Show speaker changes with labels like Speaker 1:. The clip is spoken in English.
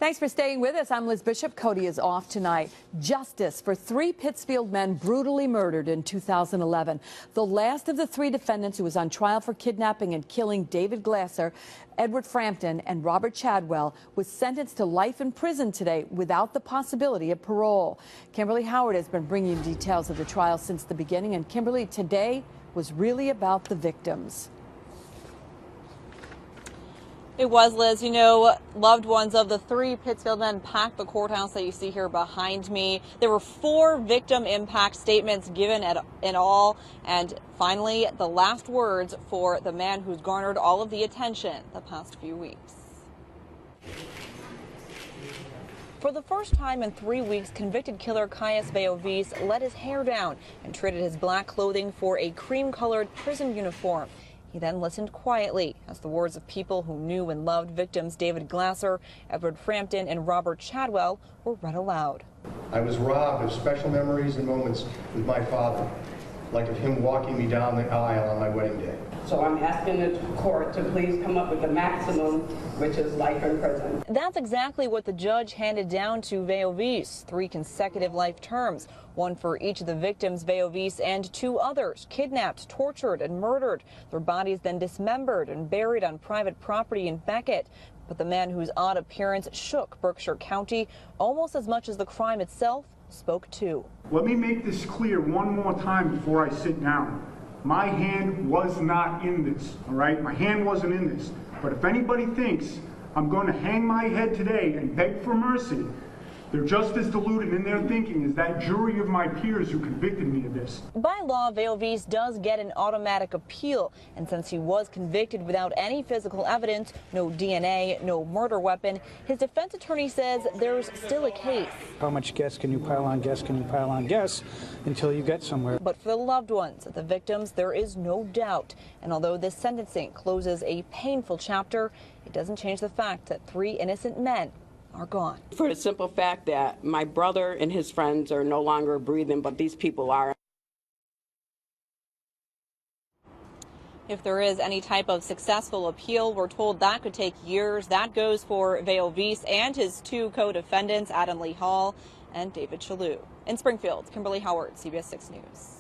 Speaker 1: Thanks for staying with us. I'm Liz Bishop. Cody is off tonight. Justice for 3 Pittsfield men brutally murdered in 2011. The last of the 3 defendants who was on trial for kidnapping and killing David Glasser, Edward Frampton, and Robert Chadwell was sentenced to life in prison today without the possibility of parole. Kimberly Howard has been bringing you details of the trial since the beginning. And Kimberly, today was really about the victims.
Speaker 2: It was, Liz. You know, loved ones of the 3 Pittsfield men packed the courthouse that you see here behind me. There were 4 victim impact statements given in all. And finally, the last words for the man who's garnered all of the attention the past few weeks. For the first time in 3 weeks, convicted killer Veiovis let his hair down and traded his black clothing for a cream-colored prison uniform. He then listened quietly as the words of people who knew and loved victims David Glasser, Edward Frampton, and Robert Chadwell were read aloud.
Speaker 3: I was robbed of special memories and moments with my father, like of him walking me down the aisle on my wedding day.
Speaker 4: So I'm asking the court to please come up with the maximum, which is life in prison.
Speaker 2: That's exactly what the judge handed down to Veiovis, 3 consecutive life terms, 1 for each of the victims, Veiovis and 2 others, kidnapped, tortured, and murdered. Their bodies then dismembered and buried on private property in Beckett. But the man whose odd appearance shook Berkshire County almost as much as the crime itself spoke too.
Speaker 5: Let me make this clear one more time before I sit down. My hand was not in this, all right? My hand wasn't in this. But if anybody thinks I'm going to hang my head today and beg for mercy, they're just as deluded in their thinking as that jury of my peers who convicted me of this.
Speaker 2: By law, Veiovis does get an automatic appeal, and since he was convicted without any physical evidence, no DNA, no murder weapon, his defense attorney says there's still a case.
Speaker 6: How much gas can you pile on gas, until you get somewhere?
Speaker 2: But for the loved ones of the victims, there is no doubt. And although this sentencing closes a painful chapter, it doesn't change the fact that 3 innocent men are gone.
Speaker 7: For the simple fact that my brother and his friends are no longer breathing, but these people are.
Speaker 2: If there is any type of successful appeal, we're told that could take years. That goes for Veiovis and his 2 co-defendants, Adam Lee Hall and David Shalhoub. In Springfield, Kimberly Howard, CBS 6 News.